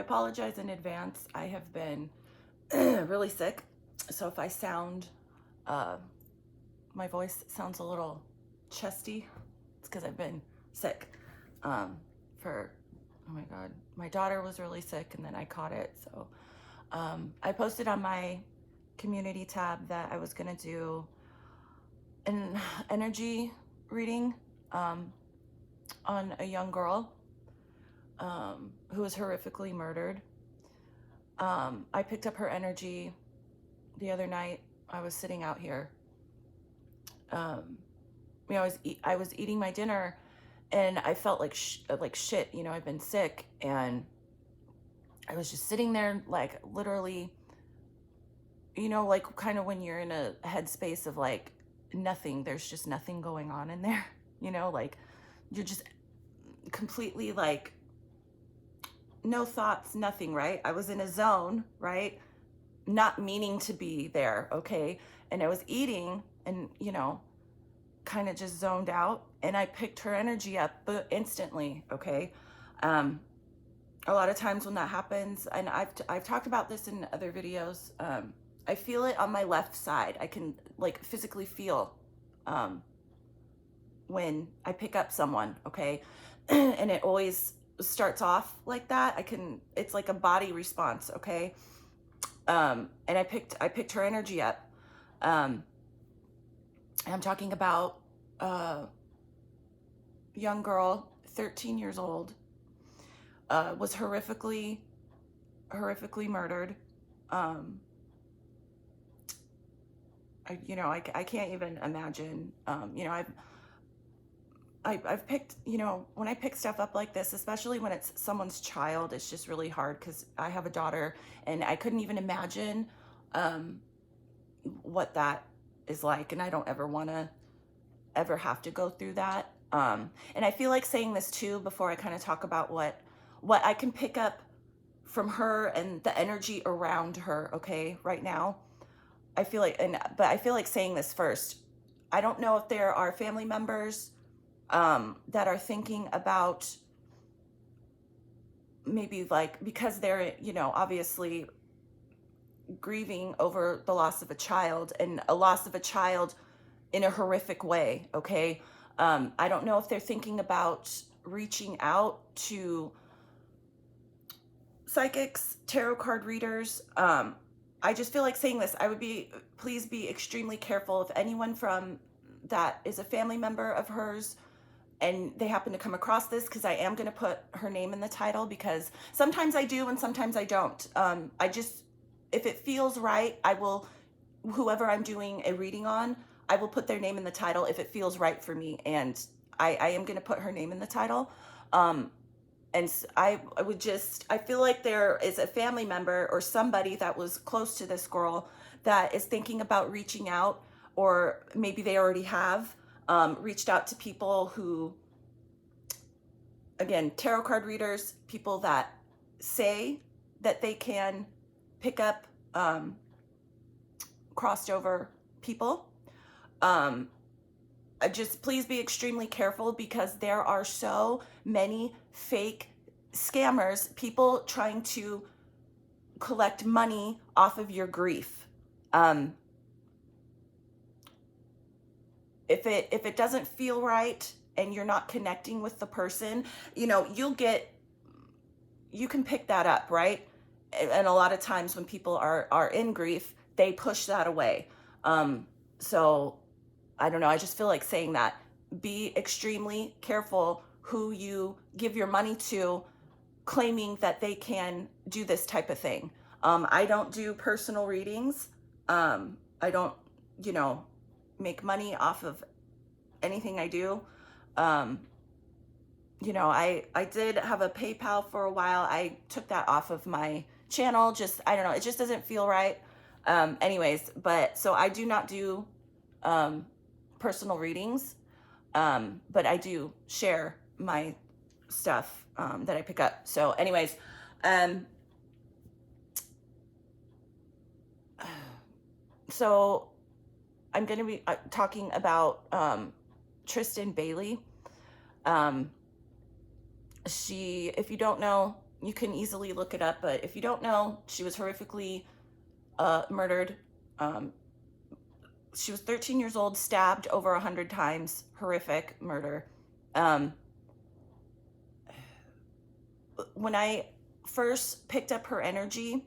apologize in advance. I have been really sick. So if I sound, my voice sounds a little chesty, it's because I've been sick for, oh my God, my daughter was really sick and then I caught it. So I posted on my community tab that I was going to do an energy reading on a young girl who was horrifically murdered. I picked up her energy the other night. I was sitting out here. I was eating my dinner, and I felt like shit. I've been sick, and I was just sitting there, like literally. Like kind of when you're in a headspace of like nothing. There's just nothing going on in there. Like you're just completely like no thoughts, nothing, right? I was in a zone, right? Not meaning to be there, okay? And I was eating and, kind of just zoned out, and I picked her energy up instantly, okay? A lot of times when that happens, and I've talked about this in other videos, I feel it on my left side. I can like physically feel when I pick up someone, okay? And it always starts off like that. It's like a body response, okay? And I picked her energy up. And I'm talking about a young girl, 13 years old, was horrifically murdered. I can't even imagine. I've picked, when I pick stuff up like this, especially when it's someone's child, it's just really hard because I have a daughter, and I couldn't even imagine what that is like, and I don't ever want to ever have to go through that. And I feel like saying this too before I kind of talk about what I can pick up from her and the energy around her, okay, right now. I feel like saying this first. I don't know if there are family members that are thinking about maybe like, because they're, obviously grieving over the loss of a child, and a loss of a child in a horrific way, okay? I don't know if they're thinking about reaching out to psychics, tarot card readers. I just feel like saying this, please be extremely careful if anyone from that is a family member of hers and they happen to come across this, because I am going to put her name in the title, because sometimes I do and sometimes I don't. If it feels right, whoever I'm doing a reading on, I will put their name in the title if it feels right for me. And I am going to put her name in the title. And I feel like there is a family member or somebody that was close to this girl that is thinking about reaching out, or maybe they already have reached out to people who, again, tarot card readers, people that say that they can pick up crossed over people. Just please be extremely careful, because there are so many fake scammers, people trying to collect money off of your grief. If it doesn't feel right and you're not connecting with the person, you can pick that up, right? And a lot of times when people are in grief, they push that away. So I don't know. I just feel like saying that. Be extremely careful who you give your money to, claiming that they can do this type of thing. I don't do personal readings. I don't, make money off of anything I do. I did have a PayPal for a while. I took that off of my channel. I don't know. It just doesn't feel right. So I do not do personal readings, but I do share my stuff that I pick up. So anyways, so I'm going to be talking about Tristyn Bailey. She, if you don't know, You can easily look it up, but if you don't know, she was horrifically murdered. Um, she was 13 years old, stabbed over 100 times. Horrific murder. Um, when I first picked up her energy,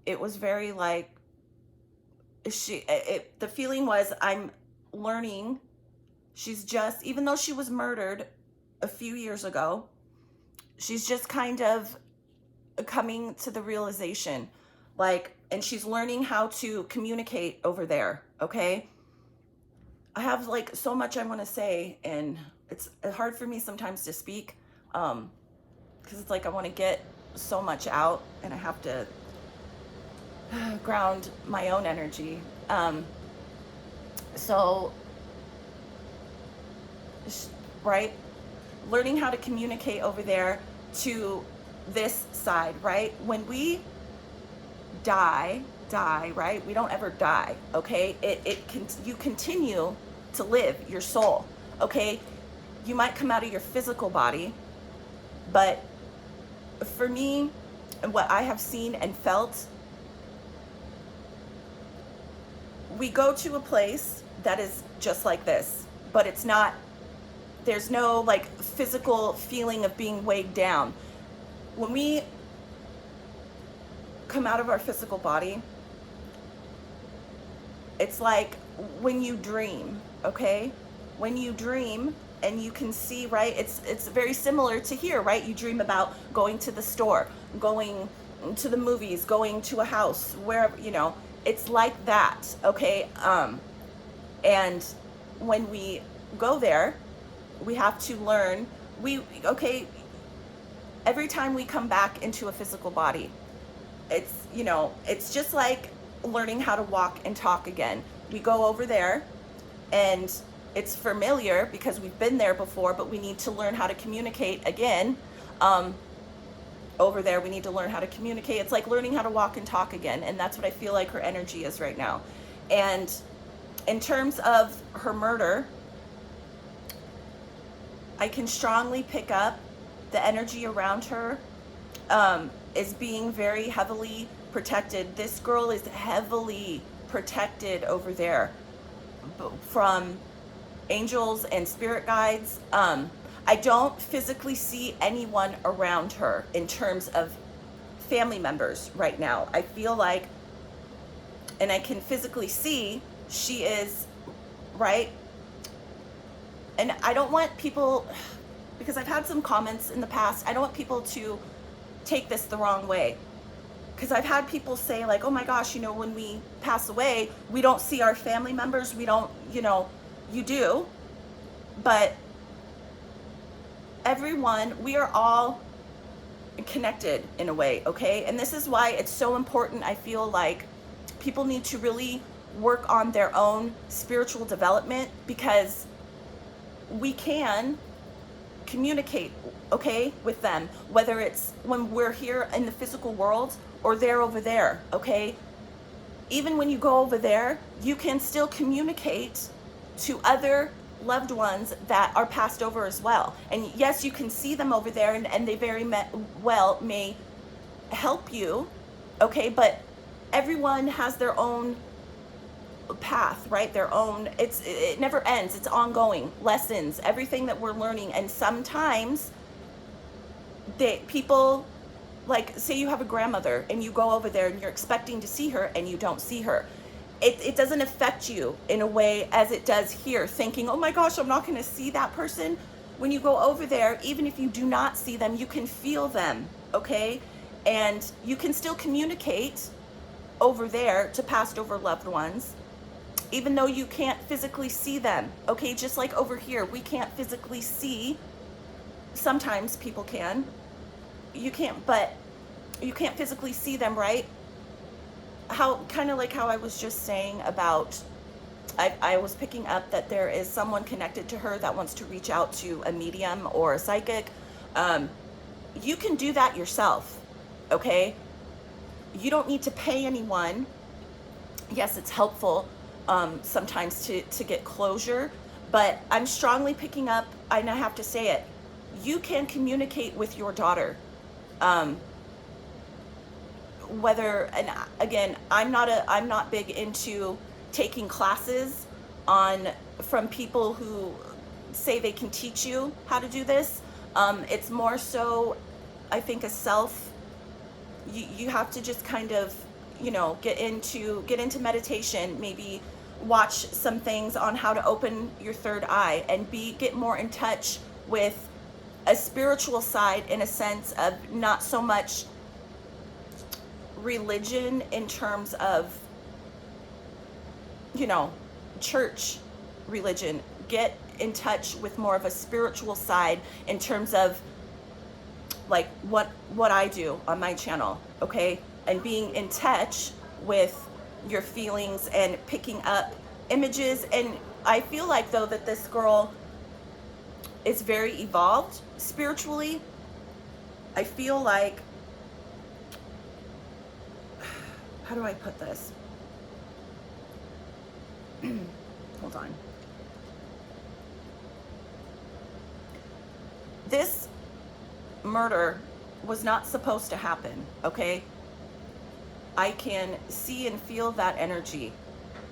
it was very like the feeling was, I'm learning. She's just, even though she was murdered a few years ago, she's just kind of coming to the realization, like, and she's learning how to communicate over there. Okay. I have like so much I want to say, and it's hard for me sometimes to speak, because it's like I want to get so much out, and I have to ground my own energy. So, right, learning how to communicate over there to this side, right? When we die, right? We don't ever die, okay? You continue to live, your soul, okay? You might come out of your physical body, but for me, and what I have seen and felt, we go to a place that is just like this, but it's not, there's no like physical feeling of being weighed down. When we come out of our physical body, it's like when you dream, okay? When you dream and you can see, right? It's very similar to here, right? You dream about going to the store, going to the movies, going to a house, wherever, you know, it's like that, okay? And when we go there, we have to learn, okay, every time we come back into a physical body, it's, you know, it's just like learning how to walk and talk again. We go over there and it's familiar because we've been there before, but we need to learn how to communicate again. Over there, we need to learn how to communicate. It's like learning how to walk and talk again. And that's what I feel like her energy is right now. And in terms of her murder, I can strongly pick up the energy around her is being very heavily protected. This girl is heavily protected over there from angels and spirit guides. I don't physically see anyone around her in terms of family members right now. I feel like, and I can physically see she is, right? And I don't want people, because I've had some comments in the past, I don't want people to take this the wrong way. Because I've had people say like, oh my gosh, you know, when we pass away, we don't see our family members. We don't, you know, you do. But everyone, we are all connected in a way, okay? And this is why it's so important. I feel like people need to really work on their own spiritual development, because we can communicate, okay, with them, whether it's when we're here in the physical world or they're over there, okay? Even when you go over there, you can still communicate to other loved ones that are passed over as well. And yes, you can see them over there, and they very well may help you, okay? But everyone has their own path, right? Their own, it never ends. It's ongoing lessons, everything that we're learning. And sometimes people, like, say you have a grandmother and you go over there and you're expecting to see her and you don't see her. It doesn't affect you in a way as it does here, thinking, oh my gosh, I'm not going to see that person. When you go over there, even if you do not see them, you can feel them, okay? And you can still communicate over there to passed over loved ones, even though you can't physically see them, okay? Just like over here, we can't physically see. Sometimes people can. You can't, but you can't physically see them, right? How, kind of like how I was just saying about, I was picking up that there is someone connected to her that wants to reach out to a medium or a psychic. You can do that yourself, okay? You don't need to pay anyone. Yes, it's helpful sometimes to get closure, but I'm strongly picking up, and I have to say it, you can communicate with your daughter. Um, Whether, and again, I'm not big into taking classes on from people who say they can teach you how to do this. It's more so, I think, a self. You have to just kind of, get into meditation, maybe watch some things on how to open your third eye and get more in touch with a spiritual side, in a sense of not so much religion in terms of, you know, church religion. Get in touch with more of a spiritual side in terms of like what I do on my channel, okay? And being in touch with your feelings and picking up images. And I feel like, though, that this girl is very evolved spiritually. I feel like, how do I put this? Hold on. This murder was not supposed to happen, okay? I can see and feel that energy.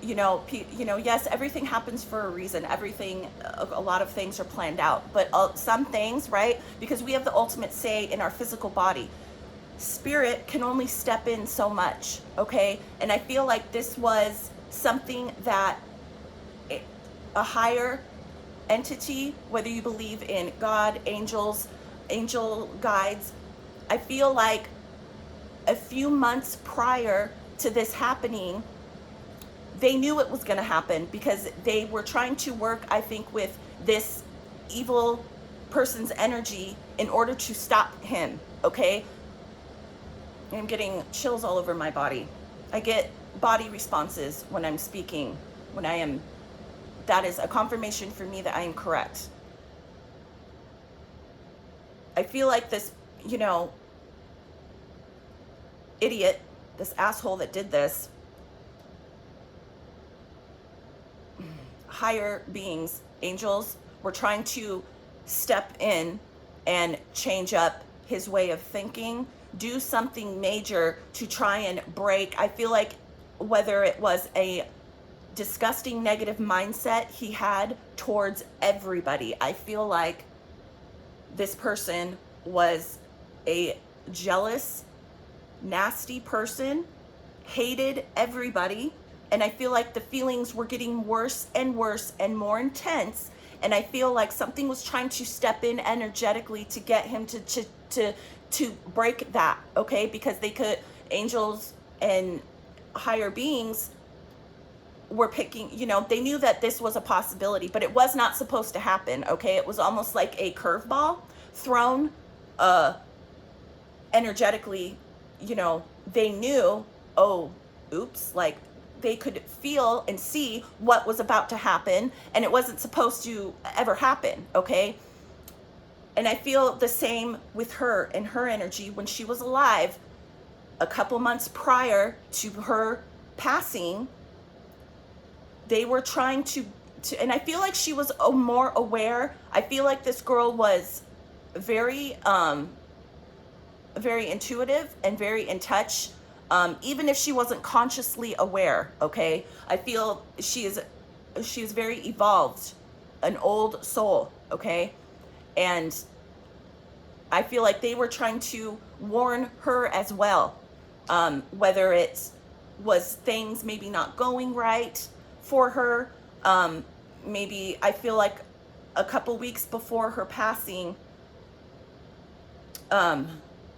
Yes, everything happens for a reason. A lot of things are planned out, but some things, right? Because we have the ultimate say in our physical body. Spirit can only step in so much, okay? And I feel like this was something that a higher entity, whether you believe in God, angels, angel guides, I feel like a few months prior to this happening, they knew it was going to happen because they were trying to work, I think, with this evil person's energy in order to stop him, okay? I'm getting chills all over my body. I get body responses when I'm speaking, that is a confirmation for me that I am correct. I feel like this, idiot, this asshole that did this, higher beings, angels, were trying to step in and change up his way of thinking, do something major to try and break. I feel like whether it was a disgusting negative mindset he had towards everybody, I feel like this person was a jealous, nasty person, hated everybody, and I feel like the feelings were getting worse and worse and more intense, and I feel like something was trying to step in energetically to get him to break that, okay? Because angels and higher beings were picking, they knew that this was a possibility, but it was not supposed to happen, okay? It was almost like a curveball thrown energetically. They knew, oh, oops, like they could feel and see what was about to happen, and it wasn't supposed to ever happen, okay? And I feel the same with her and her energy when she was alive a couple months prior to her passing. They were trying to and I feel like she was more aware. I feel like this girl was very very intuitive and very in touch, even if she wasn't consciously aware, okay? I feel she is very evolved, an old soul, okay? And I feel like they were trying to warn her as well, whether it was things maybe not going right for her. Maybe I feel like a couple weeks before her passing,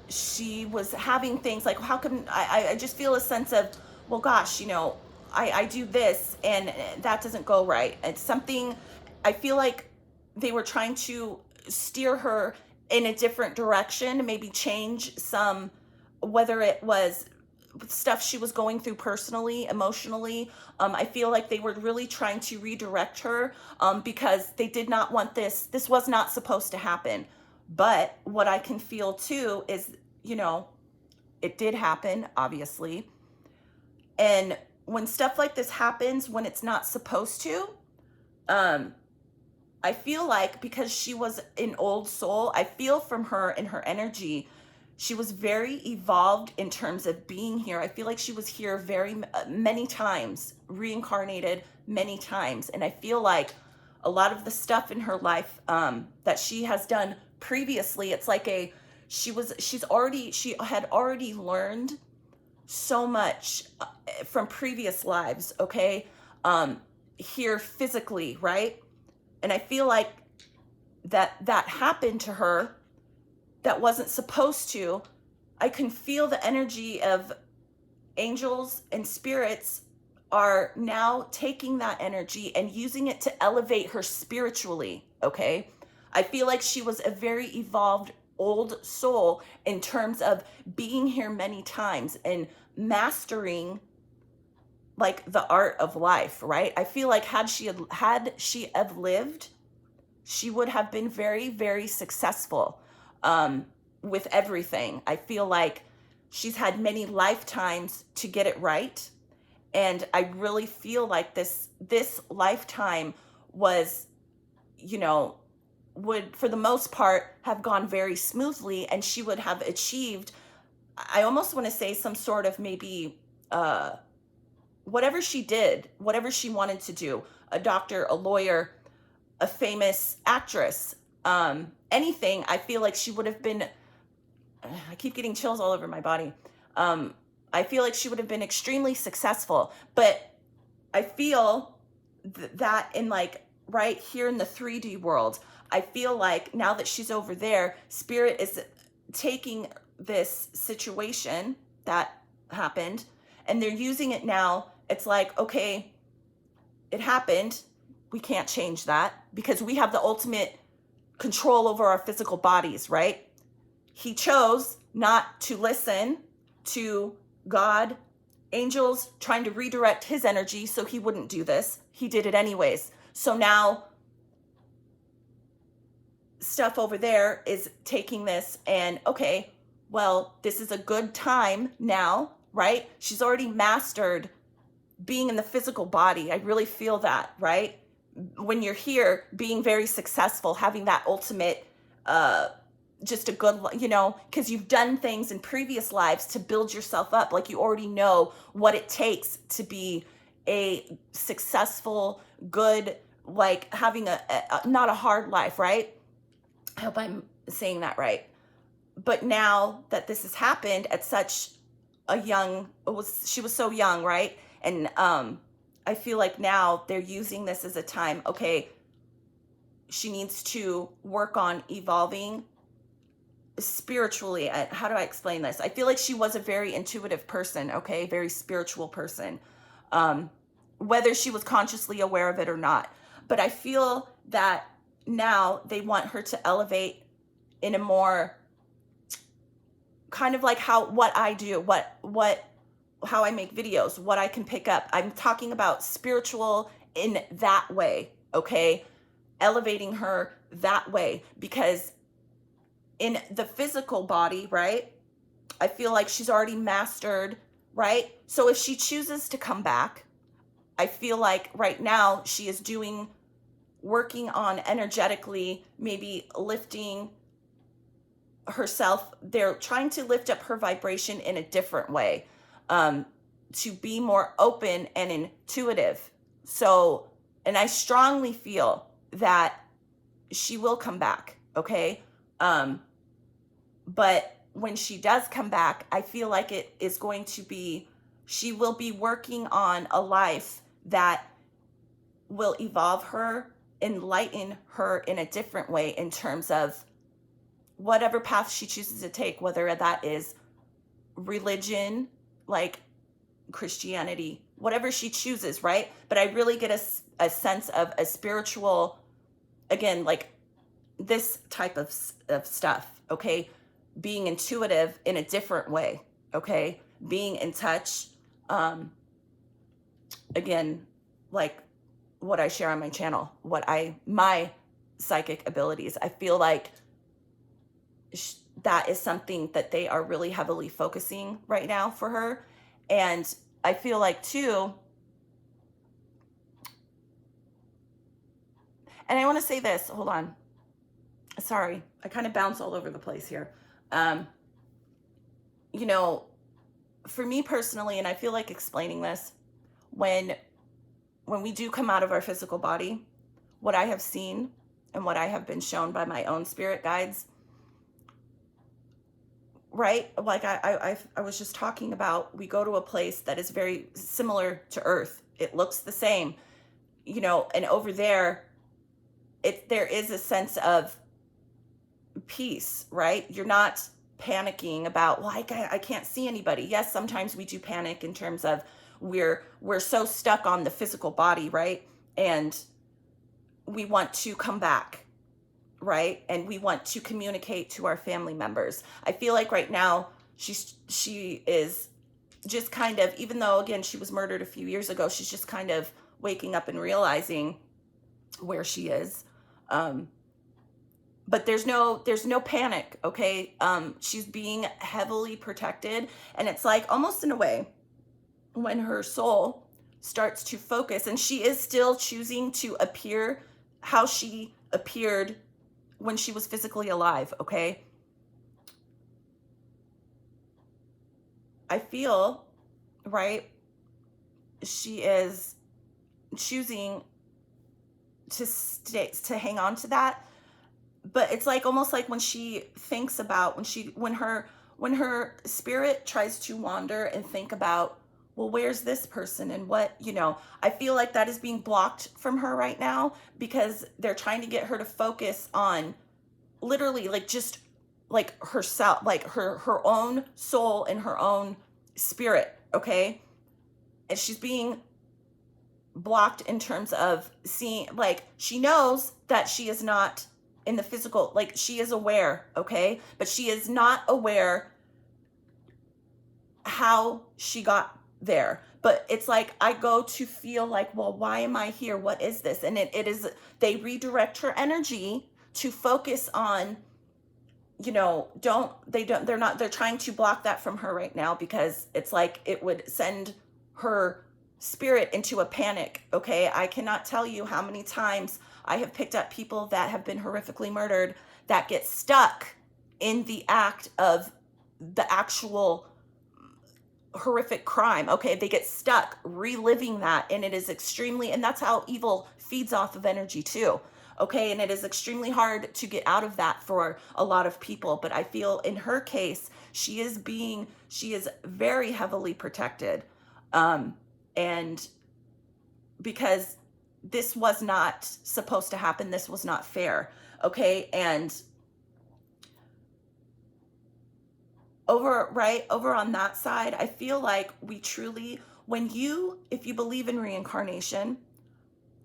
she was having things like, how come I just feel a sense of, well, gosh, I do this and that doesn't go right. It's something, I feel like they were trying to steer her in a different direction, maybe change some, whether it was stuff she was going through personally, emotionally. I feel like they were really trying to redirect her, because they did not want this. This was not supposed to happen. But what I can feel too is, it did happen, obviously. And when stuff like this happens, when it's not supposed to, I feel like because she was an old soul, I feel from her and her energy, she was very evolved in terms of being here. I feel like she was here very many times, reincarnated many times. And I feel like a lot of the stuff in her life that she has done previously, it's like she had already learned so much from previous lives, okay? Here physically, right? And I feel like that happened to her that wasn't supposed to. I can feel the energy of angels and spirits are now taking that energy and using it to elevate her spiritually, okay? I feel like she was a very evolved old soul in terms of being here many times and mastering like the art of life, right? I feel like had she have lived, she would have been very, very successful with everything. I feel like she's had many lifetimes to get it right. And I really feel like this lifetime was, you know, would for the most part have gone very smoothly, and she would have achieved, I almost want to say, some sort of maybe whatever she did, whatever she wanted to do, a doctor, a lawyer, a famous actress, anything. I feel like she would have been, I keep getting chills all over my body. I feel like she would have been extremely successful, but I feel that in like right here in the 3D world, I feel like now that she's over there, Spirit is taking this situation that happened and they're using it now. It's like, okay, it happened. We can't change that because we have the ultimate control over our physical bodies, right? He chose not to listen to God, angels trying to redirect his energy so he wouldn't do this. He did it anyways. So now stuff over there is taking this and, okay, well, this is a good time now, right? She's already mastered being in the physical body. I really feel that, right? When you're here, being very successful, having that ultimate, just a good, because you've done things in previous lives to build yourself up. Like you already know what it takes to be a successful, good, like having a not a hard life, right? I hope I'm saying that right. But now that this has happened at such a young, she was so young, right? And I feel like now they're using this as a time, okay, she needs to work on evolving spiritually. How do I explain this? I feel like she was a very intuitive person, okay, very spiritual person, whether she was consciously aware of it or not. But I feel that now they want her to elevate in a more kind of like what I do, how I make videos, what I can pick up. I'm talking about spiritual in that way, okay? Elevating her that way, because in the physical body, right? I feel like she's already mastered, right? So if she chooses to come back, I feel like right now she is working on energetically, maybe lifting herself. They're trying to lift up her vibration in a different way, to be more open and intuitive. So, and I strongly feel that she will come back, okay? But when she does come back, I feel like it is going to be, she will be working on a life that will evolve her, enlighten her in a different way in terms of whatever path she chooses to take, whether that is religion, like Christianity, whatever she chooses, right? But I really get a sense of a spiritual, again, like this type of stuff, okay? Being intuitive in a different way, okay? Being in touch, again, like what I share on my channel, my psychic abilities. I feel like that is something that they are really heavily focusing right now for her. And I feel like too, And I want to say this, hold on. Sorry, I kind of bounce all over the place here. Um, you know, for me personally, and I feel like explaining this, when we do come out of our physical body, what I have seen and what I have been shown by my own spirit guides, right? Like I was just talking about, we go to a place that is very similar to Earth. It looks the same, and over there, there is a sense of peace, right? You're not panicking about, well, I can't see anybody. Yes, sometimes we do panic in terms of we're so stuck on the physical body, right? And we want to come back, right? And we want to communicate to our family members. I feel like right now she is just kind of, even though again she was murdered a few years ago, she's just kind of waking up and realizing where she is. But there's no panic, okay? She's being heavily protected, and it's like almost in a way when her soul starts to focus, and she is still choosing to appear how she appeared when she was physically alive, okay? I feel, right, she is choosing to hang on to that. But it's like almost like when she thinks about when her spirit tries to wander and think about, well, where's this person and what, I feel like that is being blocked from her right now because they're trying to get her to focus on literally like just like herself, like her own soul and her own spirit, okay? And she's being blocked in terms of seeing, like, she knows that she is not in the physical, like she is aware, okay? But she is not aware how she got there. But it's like, I go to feel like, well, why am I here? What is this? And it is, they redirect her energy to focus on, they're trying to block that from her right now because it's like it would send her spirit into a panic, okay? I cannot tell you how many times I have picked up people that have been horrifically murdered that get stuck in the act of the actual horrific crime, okay? They get stuck reliving that, and it is extremely, and that's how evil feeds off of energy too, okay? And it is extremely hard to get out of that for a lot of people, but I feel in her case, she is very heavily protected, and because this was not supposed to happen, this was not fair, okay? And over on that side, I feel like we truly, if you believe in reincarnation,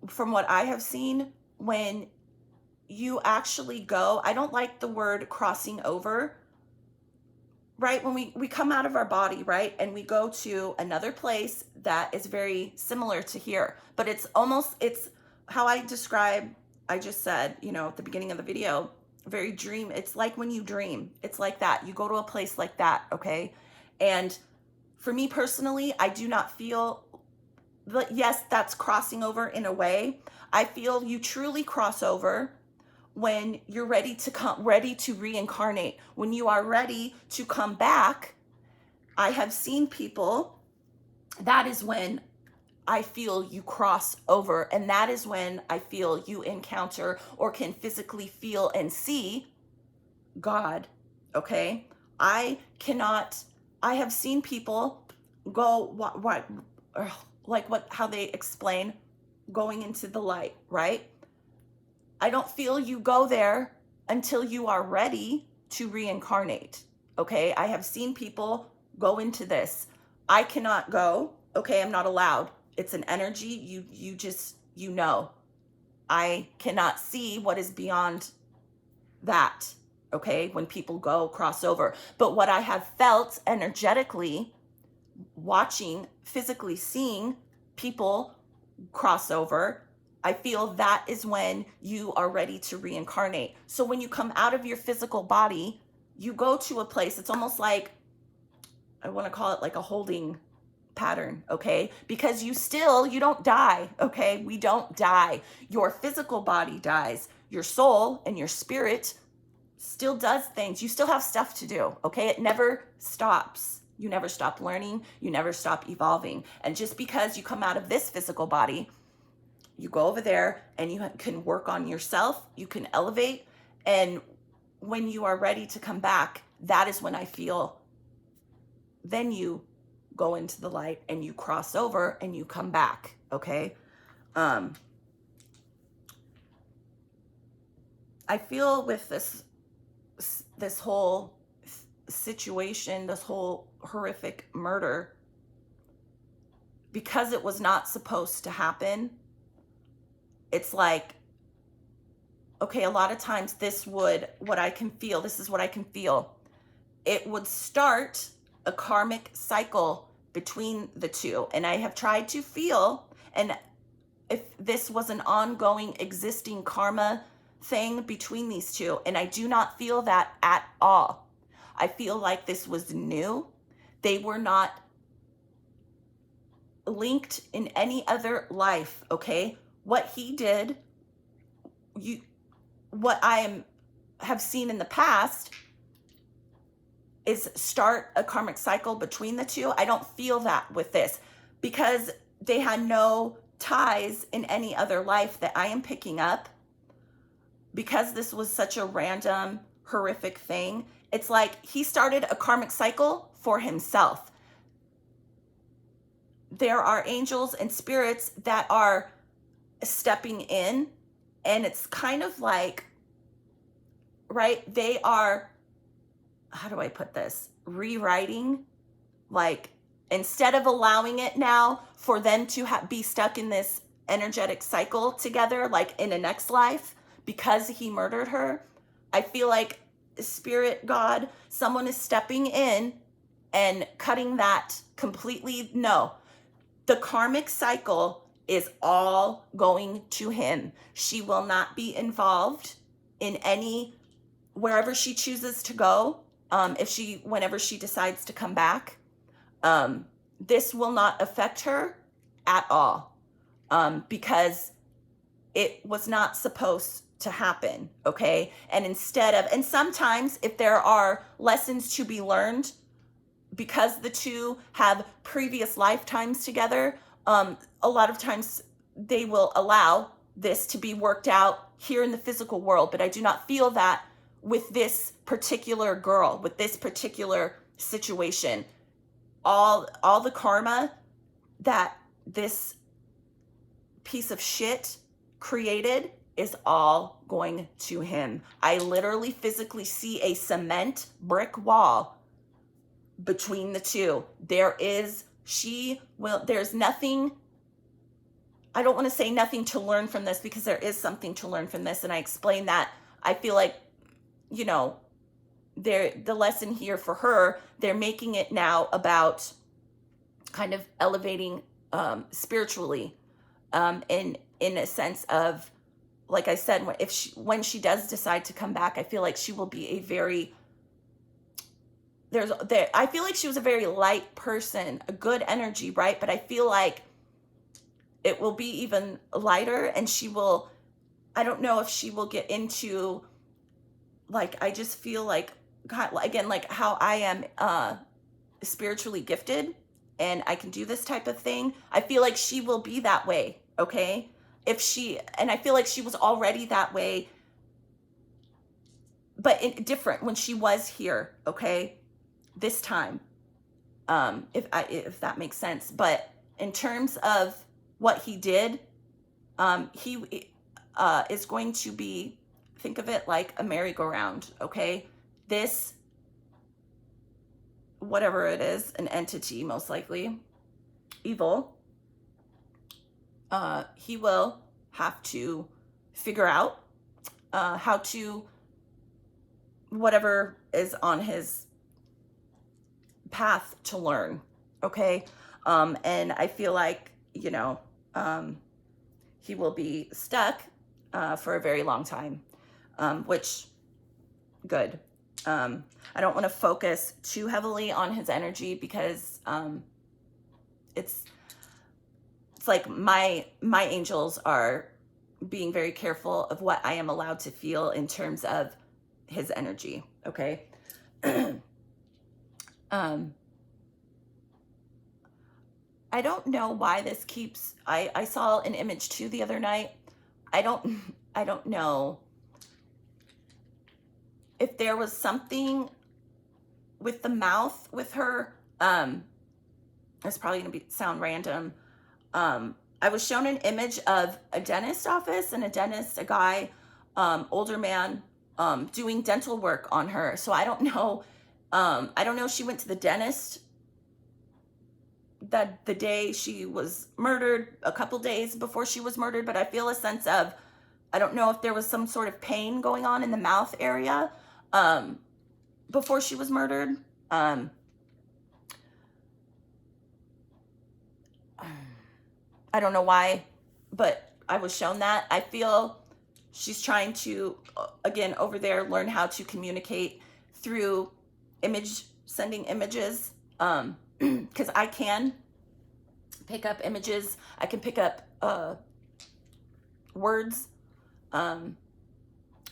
from what I have seen, when you actually go, I don't like the word crossing over, right? When we come out of our body, right? And we go to another place that is very similar to here, but it's how I just said, at the beginning of the video, very dream. It's like when you dream, it's like that. You go to a place like that, okay? And for me personally, I do not feel, yes, that's crossing over in a way. I feel you truly cross over when you're ready to reincarnate, when you are ready to come back. I have seen people, that is when I feel you cross over, and that is when I feel you encounter or can physically feel and see God, okay? I have seen people go, how they explain going into the light, right? I don't feel you go there until you are ready to reincarnate, okay? I have seen people go into this. I cannot go, okay? I'm not allowed. It's an energy. You know. I cannot see what is beyond that, okay? When people go cross over. But what I have felt energetically, watching, physically seeing people cross over, I feel that is when you are ready to reincarnate. So when you come out of your physical body, you go to a place, it's almost like, I want to call it like a holding pattern, okay? Because you don't die, okay? We don't die. Your physical body dies. Your soul and your spirit still does things. You still have stuff to do, okay? It never stops. You never stop learning. You never stop evolving. And just because you come out of this physical body, you go over there and you can work on yourself. You can elevate. And when you are ready to come back, that is when I feel, then you go into the light and you cross over and you come back, okay? I feel with this whole situation, this whole horrific murder, because it was not supposed to happen, it's like, okay, a lot of times this is what I can feel. It would start a karmic cycle between the two. And I have tried to feel, and if this was an ongoing existing karma thing between these two, and I do not feel that at all. I feel like this was new. They were not linked in any other life, okay? What he did, what I have seen in the past is start a karmic cycle between the two. I don't feel that with this because they had no ties in any other life that I am picking up. Because this was such a random, horrific thing, it's like he started a karmic cycle for himself. There are angels and spirits that are stepping in, and it's kind of like, right, they are, how do I put this, rewriting, like, instead of allowing it now for them to be stuck in this energetic cycle together, like in a next life, because he murdered her, I feel like spirit, God, someone is stepping in and cutting that completely. No, the karmic cycle is all going to him. She will not be involved in wherever she chooses to go. Whenever she decides to come back, this will not affect her at all, because it was not supposed to happen, okay? And sometimes if there are lessons to be learned, because the two have previous lifetimes together, a lot of times they will allow this to be worked out here in the physical world. But I do not feel that with this particular girl, with this particular situation. All the karma that this piece of shit created is all going to him. I literally physically see a cement brick wall between the two. There's nothing, I don't want to say nothing to learn from this, because there is something to learn from this. And I explain that. I feel like, the lesson here for her, they're making it now about kind of elevating spiritually, in a sense of, like I said, when she does decide to come back, I feel like she will be I feel like she was a very light person, a good energy, right? But I feel like it will be even lighter, and I don't know if she will get into, like, I just feel like, God, again, like how I am spiritually gifted and I can do this type of thing. I feel like she will be that way, okay? And I feel like she was already that way, but different when she was here, okay? This time, if that makes sense. But in terms of what he did, he is going to be, think of it like a merry-go-round, okay? This, whatever it is, an entity, most likely, evil, he will have to figure out how to, whatever is on his path to learn, okay? And I feel like, he will be stuck for a very long time, which, good. I don't want to focus too heavily on his energy, because it's like my angels are being very careful of what I am allowed to feel in terms of his energy. Okay. I don't know why this keeps, I saw an image too the other night. I don't know if there was something with the mouth with her. It's probably gonna sound random. I was shown an image of a dentist office and a guy, older man, doing dental work on her. So I don't know. I don't know if she went to the dentist that the day she was murdered, a couple days before she was murdered, but I feel a sense of, I don't know if there was some sort of pain going on in the mouth area before she was murdered. I don't know why, but I was shown that. I feel she's trying to, again, over there, learn how to communicate through sending images. Because I can pick up images. I can pick up words. And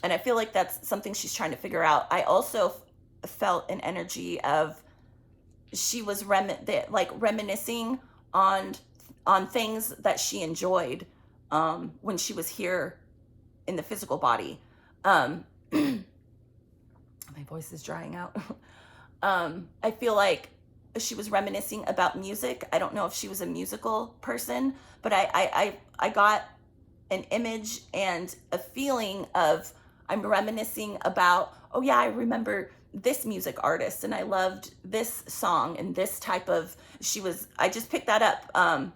I feel like that's something she's trying to figure out. I also felt an energy of she was reminiscing on things that she enjoyed when she was here in the physical body. My voice is drying out. I feel like she was reminiscing about music. I don't know if she was a musical person, but I got an image and a feeling of, I'm reminiscing about, oh yeah, I remember this music artist and I loved this song and this type of, I just picked that up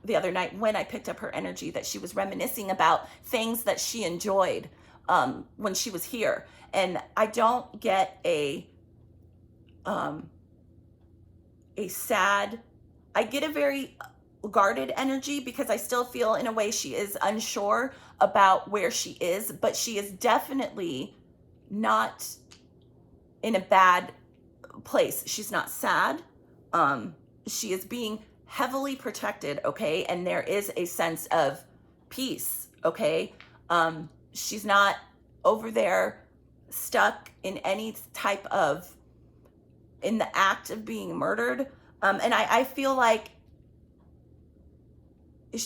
the other night when I picked up her energy, that she was reminiscing about things that she enjoyed when she was here. And I don't get a sad, I get a very guarded energy because I still feel in a way she is unsure about where she is, but she is definitely not in a bad place. She's not sad. She is being heavily protected, okay? And there is a sense of peace, okay? She's not over there stuck in any type of, in the act of being murdered. And I feel like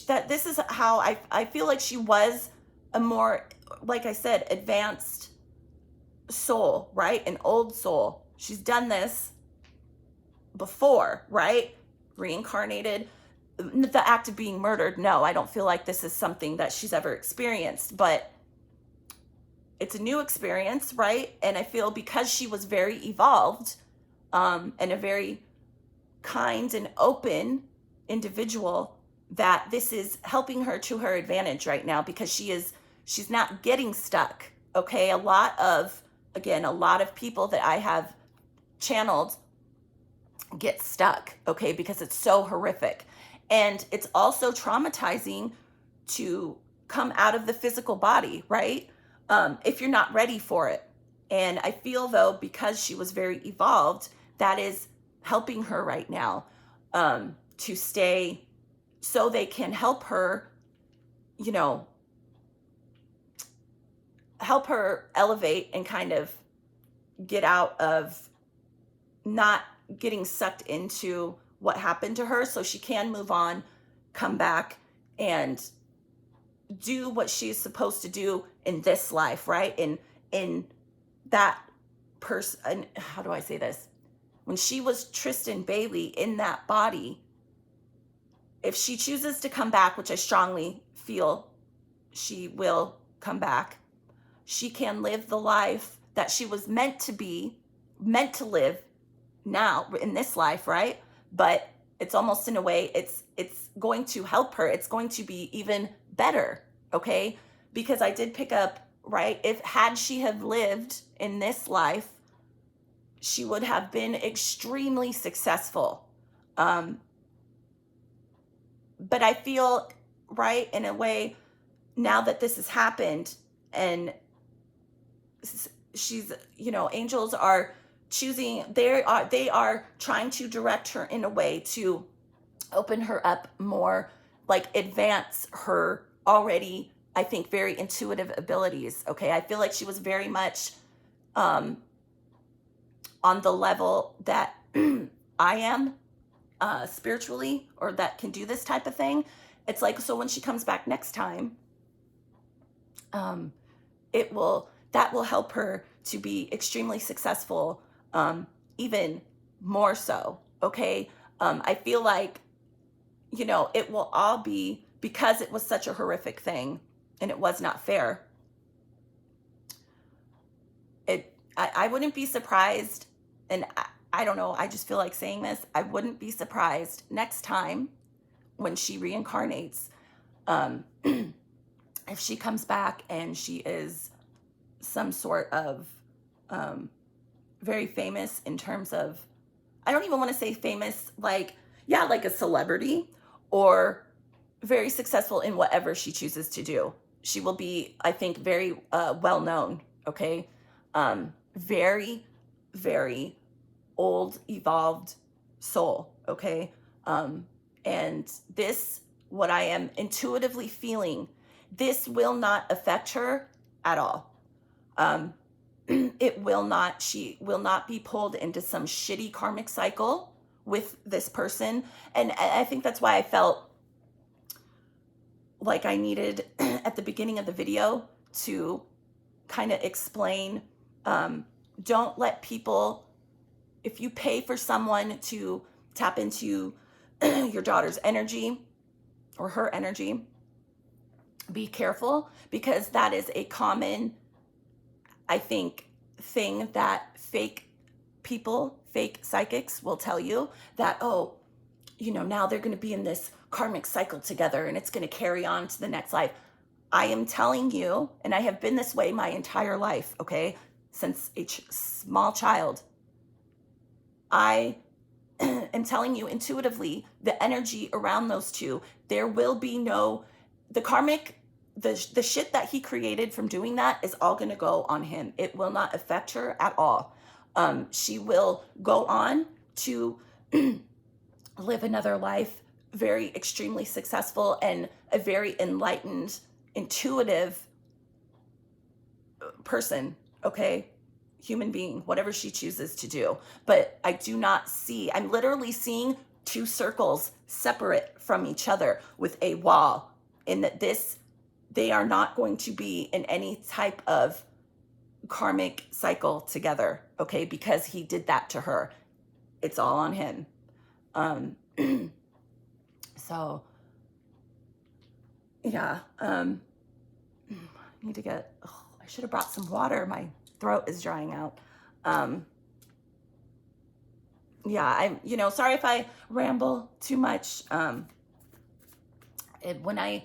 that this is how I feel like she was a more, like I said, advanced soul, right? An old soul. She's done this before, right? Reincarnated. The act of being murdered, no, I don't feel like this is something that she's ever experienced, but it's a new experience, right? And I feel because she was very evolved, and a very kind and open individual, that this is helping her to her advantage right now, because she's not getting stuck, okay? A lot of people that I have channeled get stuck, okay, because it's so horrific. And it's also traumatizing to come out of the physical body, right? If you're not ready for it. And I feel, though, because she was very evolved, that is helping her right now to stay, so they can help her, help her elevate and kind of get out of not getting sucked into what happened to her, so she can move on, come back, and do what she's supposed to do in this life, right? In that person, how do I say this? When she was Tristyn Bailey in that body, if she chooses to come back, which I strongly feel she will come back, she can live the life that she was meant to live now in this life, right? But it's almost, in a way, it's going to help her. It's going to be even better, okay? Because I did pick up, right? Had she have lived in this life, she would have been extremely successful. But I feel, right, in a way, now that this has happened, and she's, angels are choosing, they are trying to direct her in a way to open her up more, like advance her already, I think, very intuitive abilities. Okay. I feel like she was very much on the level that I am spiritually, or that can do this type of thing. It's like, so when she comes back next time, that will help her to be extremely successful, even more so. Okay. I feel like, it will all be because it was such a horrific thing and it was not fair. I wouldn't be surprised, and I don't know, I just feel like saying this. I wouldn't be surprised next time when she reincarnates, um, if she comes back and she is some sort of very famous in terms of, I don't even want to say famous, like, yeah, like a celebrity, or very successful in whatever she chooses to do. She will be, I think, very well known. Okay. Very, very old, evolved soul. Okay. And this, what I am intuitively feeling, this will not affect her at all. It will not, she will not be pulled into some shitty karmic cycle with this person. And I think that's why I felt like I needed at the beginning of the video to kind of explain, don't let people, if you pay for someone to tap into your daughter's energy or her energy, be careful, because that is a common, I think, thing that fake people, fake psychics will tell you, that, oh, now they're going to be in this karmic cycle together and it's going to carry on to the next life. I am telling you, and I have been this way my entire life, okay, since a small child. I am telling you intuitively, the energy around those two, there will be no, the karmic, the shit that he created from doing that is all going to go on him. It will not affect her at all. She will go on to live another life, very extremely successful, and a very enlightened, intuitive person. Okay. Human being, whatever she chooses to do. But I do not see, I'm literally seeing two circles separate from each other with a wall, in that they are not going to be in any type of karmic cycle together, okay, because he did that to her. It's all on him. So yeah, I need to get, I should have brought some water. My throat is drying out. Yeah, I'm, sorry if I ramble too much. When I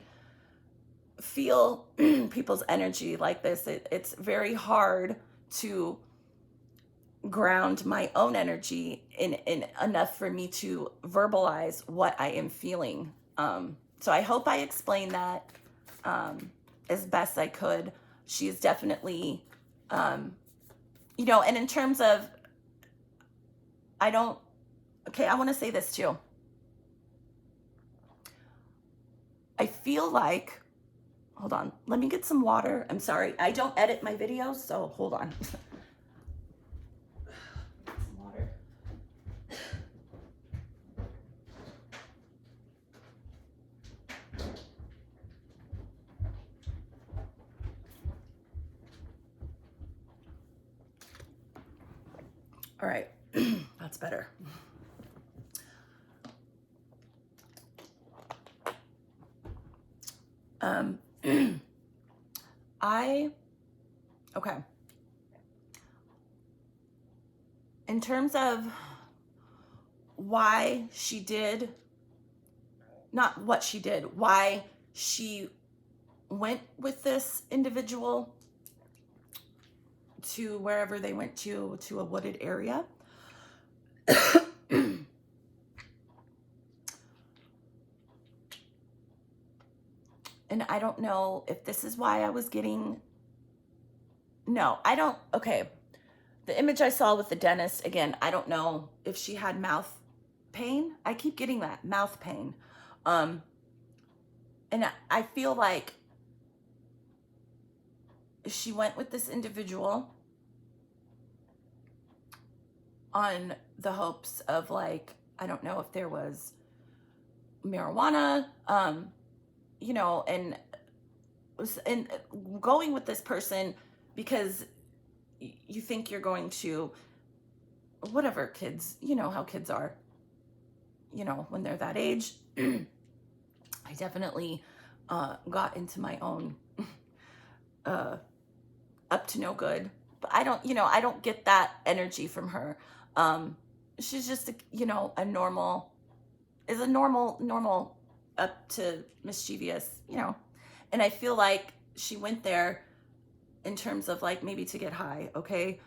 feel people's energy like this, it's very hard to ground my own energy in enough for me to verbalize what I am feeling. So I hope I explained that as best I could. She is definitely, and in terms of, I want to say this too. I feel like, hold on, let me get some water. I'm sorry, I don't edit my videos, so hold on. Some water. All right, that's better. Okay. In terms of why she did, not what she did, why she went with this individual to wherever they went to a wooded area. And I don't know if this is why I was getting, no, I don't, okay. The image I saw with the dentist, again, I don't know if she had mouth pain. I keep getting that mouth pain. Um, and I feel like she went with this individual on the hopes of, like, I don't know if there was marijuana, you know, and going with this person because you think you're going to, whatever, kids, you know how kids are, you know, when they're that age. I definitely got into my own up to no good, but I don't, you know, I don't get that energy from her. She's just a, you know, a normal up to mischievous, you know. And I feel like she went there in terms of, like, maybe to get high, okay?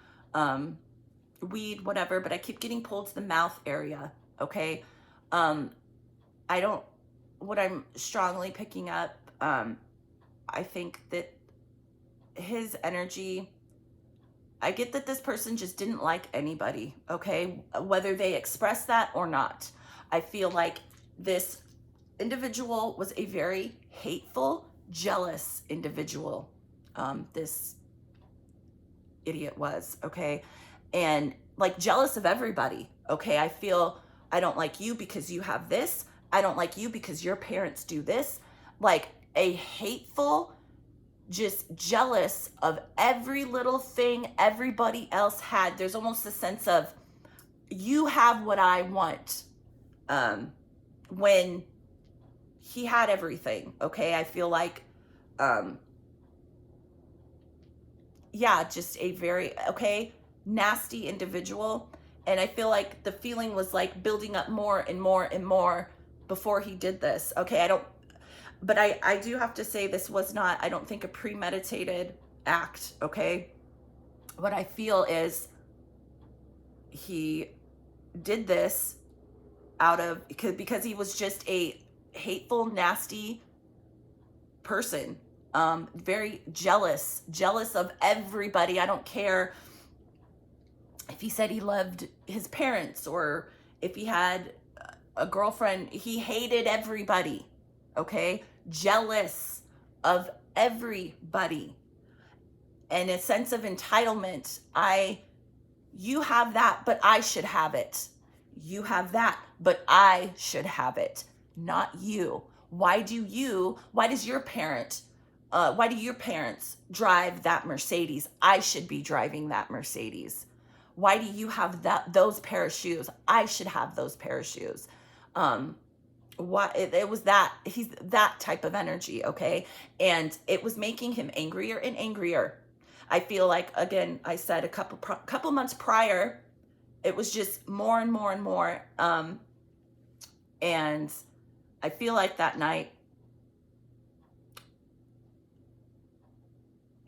Weed, whatever, but I keep getting pulled to the mouth area, okay? I don't, what I'm strongly picking up, I think that his energy, I get that this person just didn't like anybody, okay? Whether they express that or not. I feel like this individual was a very hateful, jealous individual. This idiot was, okay? And, like, jealous of everybody, okay? I feel, I don't like you because you have this. I don't like you because your parents do this. Like, a hateful, just jealous of every little thing everybody else had. There's almost a sense of, you have what I want, when he had everything, okay? I feel like, yeah, just a very, okay, nasty individual. And I feel like the feeling was, like, building up more and more and more before he did this, okay? But I do have to say, this was not, I don't think, a premeditated act, okay? What I feel is he did this out of, because he was just a hateful, nasty person, very jealous of everybody. I don't care if he said he loved his parents or if he had a girlfriend. He hated everybody, okay? Jealous of everybody. And a sense of entitlement. You have that, but I should have it. You have that, but I should have it, not you. Why do your parents drive that Mercedes? I should be driving that Mercedes. Why do you have those pair of shoes? I should have those pair of shoes. It was that, he's that type of energy, okay? And it was making him angrier and angrier. I feel like, again, I said a couple months prior, it was just more and more and more. And I feel like that night,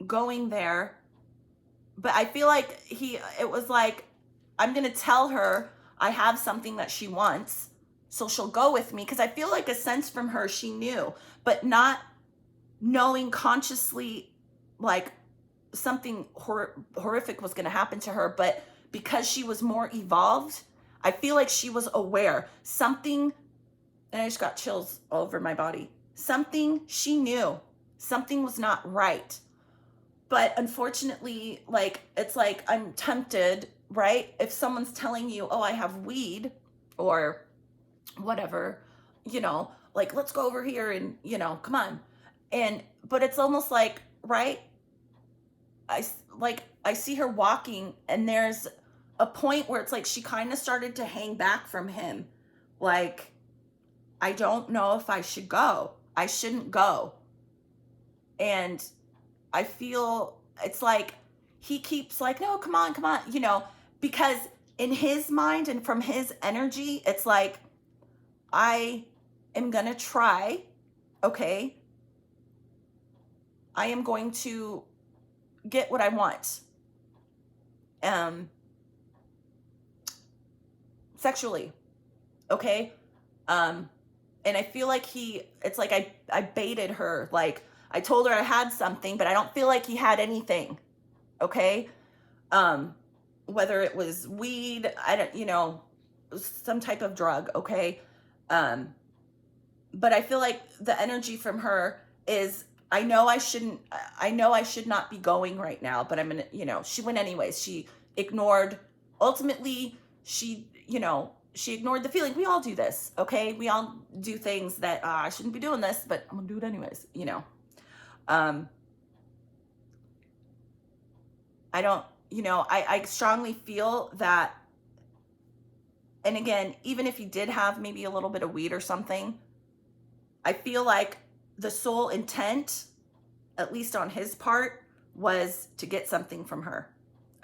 going there, but I feel like it was like, I'm going to tell her I have something that she wants, so she'll go with me. Because I feel like a sense from her, she knew, but not knowing consciously, like, something horrific was going to happen to her. But because she was more evolved, I feel like she was aware. Something, and I just got chills all over my body. Something, she knew. Something was not right. But unfortunately, like, it's like, I'm tempted, right? If someone's telling you, oh, I have weed or whatever, you know, like, let's go over here and, you know, come on. But it's almost like, right? I see her walking, and there's a point where it's like she kind of started to hang back from him. Like, I don't know if I should go. I shouldn't go. And I feel it's like he keeps like, no, come on, you know, because in his mind and from his energy, it's like, I am going to try, okay? I am going to get what I want. Sexually, okay? And I feel like it's like I baited her. Like, I told her I had something, but I don't feel like he had anything, okay? Whether it was weed, I don't, you know, some type of drug, okay? But I feel like the energy from her is, I know I should not be going right now, but I'm gonna, she went anyways. She ignored, ultimately, she ignored the feeling. We all do this, okay? We all do things that, I shouldn't be doing this, but I'm gonna do it anyways, I don't, I strongly feel that, and again, even if he did have maybe a little bit of weed or something, I feel like the sole intent, at least on his part, was to get something from her.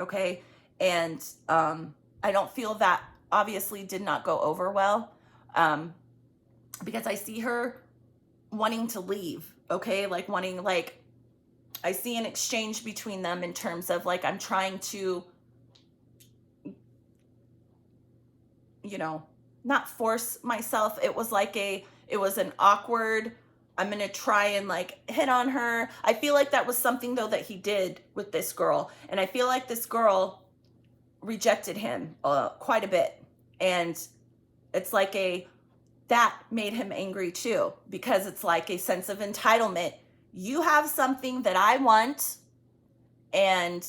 Okay. And I don't feel that obviously did not go over well, because I see her wanting to leave. Okay. Like wanting, like, I see an exchange between them in terms of like, I'm trying to, not force myself. It was like it was an awkward, I'm going to try and like hit on her. I feel like that was something though that he did with this girl. And I feel like this girl rejected him quite a bit. And it's like that made him angry too, because it's like a sense of entitlement. You have something that I want. And,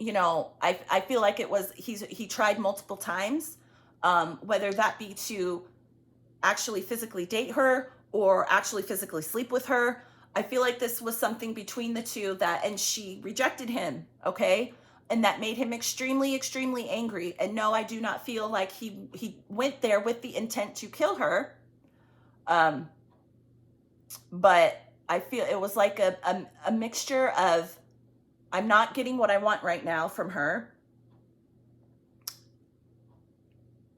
I feel like it was, he tried multiple times, whether that be to actually physically date her or actually physically sleep with her. I feel like this was something between the two and she rejected him, okay? And that made him extremely, extremely angry. And no, I do not feel like he went there with the intent to kill her. But I feel it was like a mixture of, I'm not getting what I want right now from her.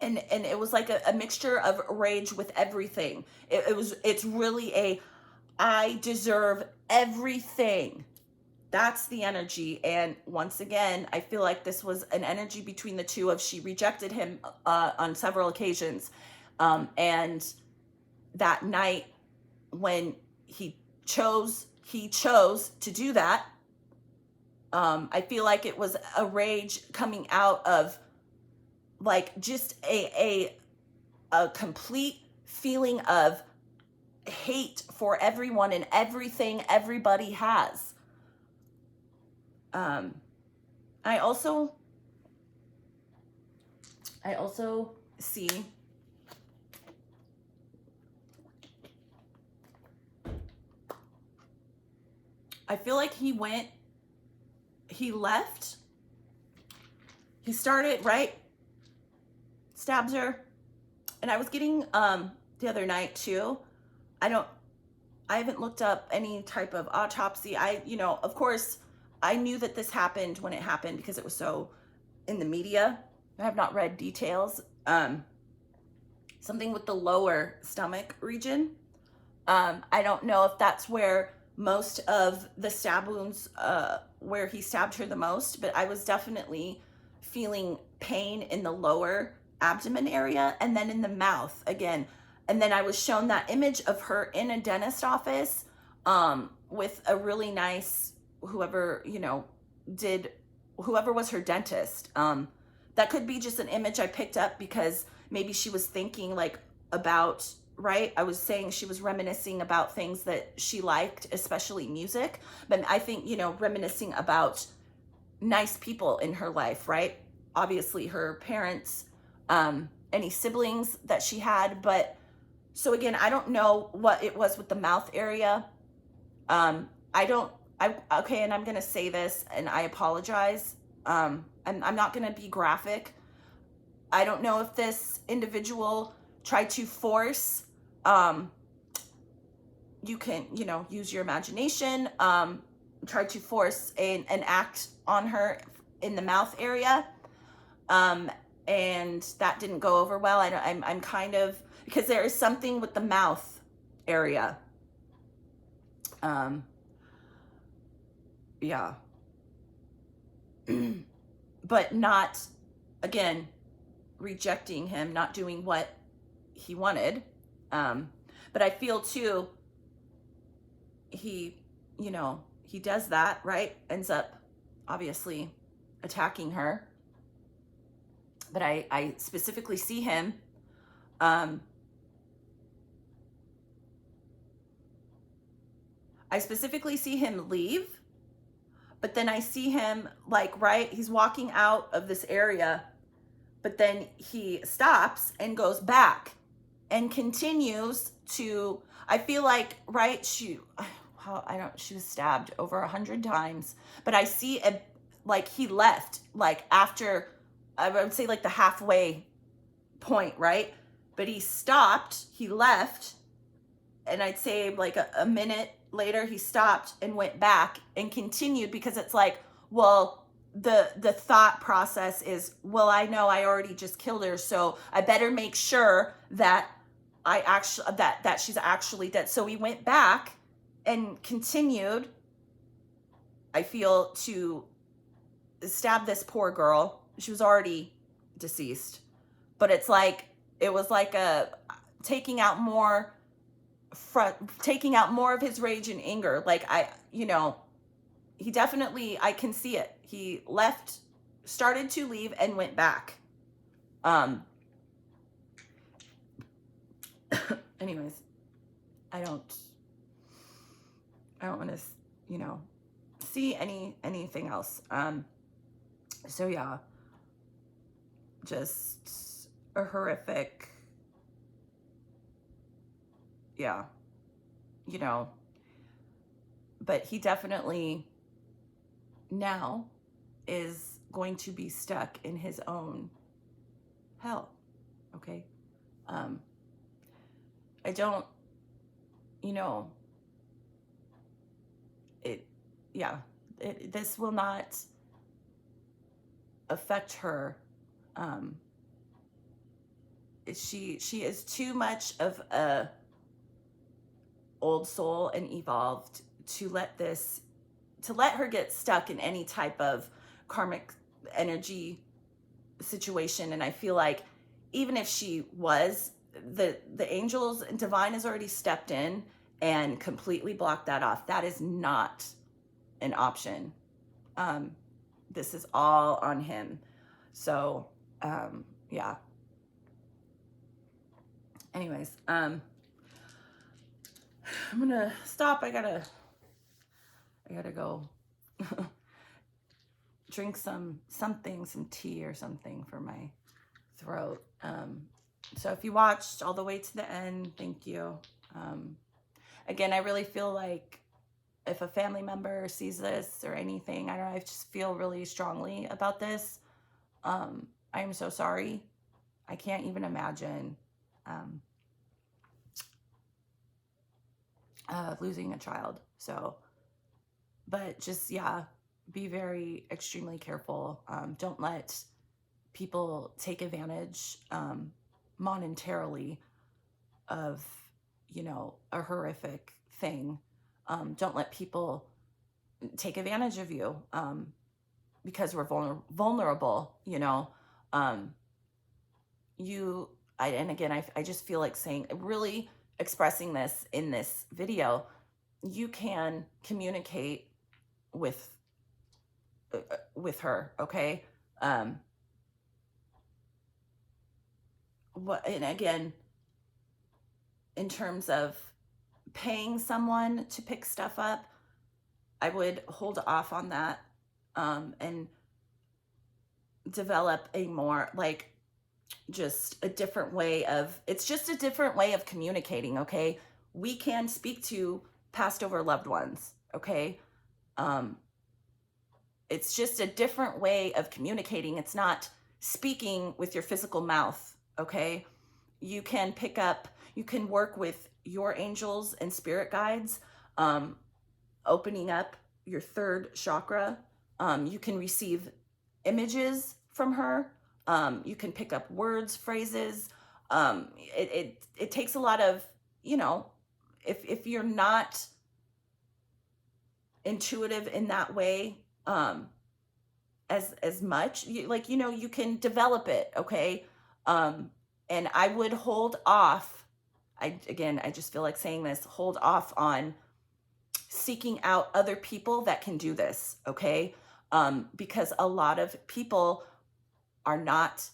And it was like a mixture of rage with everything. It's really I deserve everything. That's the energy. And once again, I feel like this was an energy between the two of, she rejected him on several occasions. And that night when he chose to do that, I feel like it was a rage coming out of like just a complete feeling of hate for everyone and everything everybody has. I also see I feel like he left, he started, right? Stabs her. And I was getting the other night too, I haven't looked up any type of autopsy. Of course I knew that this happened when it happened because it was so in the media. I have not read details. Something with the lower stomach region. I don't know if that's where most of the stab wounds, where he stabbed her the most, but I was definitely feeling pain in the lower abdomen area and then in the mouth again. And then I was shown that image of her in a dentist office, with a really nice, whoever was her dentist. That could be just an image I picked up because maybe she was thinking like about, right? I was saying she was reminiscing about things that she liked, especially music. But I think, reminiscing about nice people in her life, right? Obviously her parents, any siblings that she had. But so again, I don't know what it was with the mouth area. Okay, and I'm going to say this and I apologize. I'm not going to be graphic. I don't know if this individual tried to force, you can, use your imagination, tried to force an act on her in the mouth area. And that didn't go over well. I'm kind of, because there is something with the mouth area. Yeah. But not, again, rejecting him, not doing what he wanted. But I feel too, he does that, right? Ends up obviously attacking her. but I specifically see him, um, I specifically see him leave, but then I see him like, right, he's walking out of this area, but then he stops and goes back and continues to, I feel like, right, she was stabbed over 100 times, but I see like he left, like after, I would say like the halfway point, right? But he stopped, he left, and I'd say like a minute later he stopped and went back and continued, because it's like, well, the thought process is, well, I know I already just killed her, so I better make sure that that she's actually dead. So he went back and continued, I feel, to stab this poor girl. She was already deceased, but it's like, it was like a taking out more of his rage and anger. Like, he definitely, I can see it. He left, started to leave, and went back. Anyways, I don't want to, see anything else. So yeah, just a horrific, yeah, but he definitely now is going to be stuck in his own hell. Okay. I don't, this will not affect her. She is too much of a old soul and evolved to let her get stuck in any type of karmic energy situation. And I feel like even if she was, the angels and divine has already stepped in and completely blocked that off. That is not an option. This is all on him. So, yeah. Anyways, I'm gonna stop. I gotta go drink some tea or something for my throat. So if you watched all the way to the end, thank you. Again, I really feel like if a family member sees this or anything, I don't know, I just feel really strongly about this. I am so sorry. I can't even imagine losing a child. So, but just, yeah, be very extremely careful. Don't let people take advantage monetarily of, a horrific thing. Don't let people take advantage of you because we're vulnerable, and again, I just feel like saying, really expressing this in this video. You can communicate with her, okay? And again, in terms of paying someone to pick stuff up, I would hold off on that and develop a more, like, just a different way of, it's just a different way of communicating, okay? We can speak to passed over loved ones, okay? It's just a different way of communicating. It's not speaking with your physical mouth, okay? You can work with your angels and spirit guides, opening up your third chakra. You can receive images from her. You can pick up words, phrases. It takes a lot of, if you're not intuitive in that way, as much, you can develop it, okay? And I would hold off. I just feel like saying this, hold off on seeking out other people that can do this, okay? Because a lot of people are not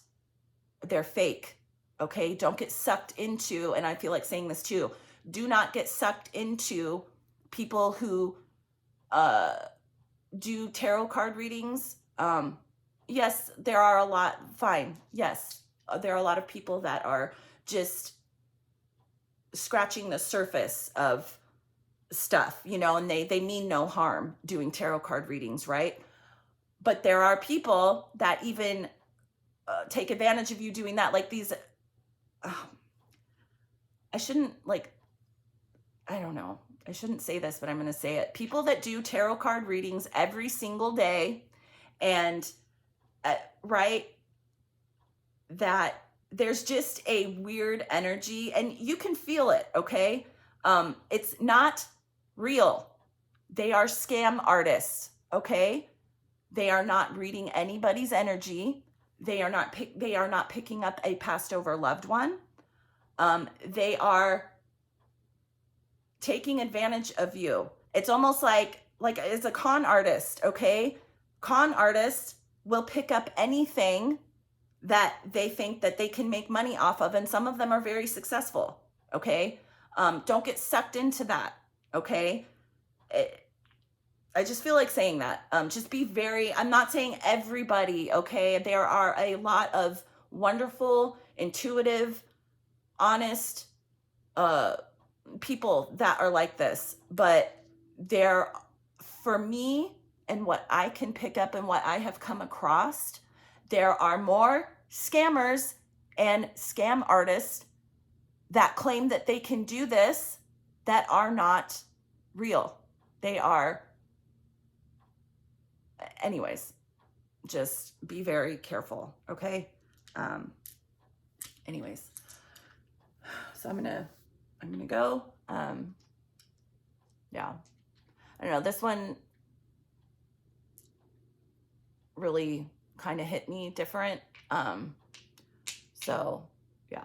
they're fake. Okay. Don't get sucked into, and I feel like saying this too, do not get sucked into people who do tarot card readings. Yes, there are a lot, fine. Yes, there are a lot of people that are just scratching the surface of stuff, you know, and they mean no harm doing tarot card readings, right? But there are people that even take advantage of you doing that. Like these, I shouldn't like, I don't know. I shouldn't say this, but I'm going to say it. People that do tarot card readings every single day and, right, that there's just a weird energy and you can feel it, okay? It's not real. They are scam artists, okay? They are not reading anybody's energy. They are not picking up a passed over loved one. They are taking advantage of you. It's almost like as a con artist, okay? Con artists will pick up anything that they think that they can make money off of, and some of them are very successful, okay? Don't get sucked into that, okay? I just feel like saying that. Just be very, I'm not saying everybody, okay? There are a lot of wonderful, intuitive, honest people that are like this, but there, for me and what I can pick up and what I have come across, there are more scammers and scam artists that claim that they can do this that are not real. They are, anyways, just be very careful, okay? Anyways, so I'm gonna go. Yeah, I don't know, this one really kind of hit me different. So yeah.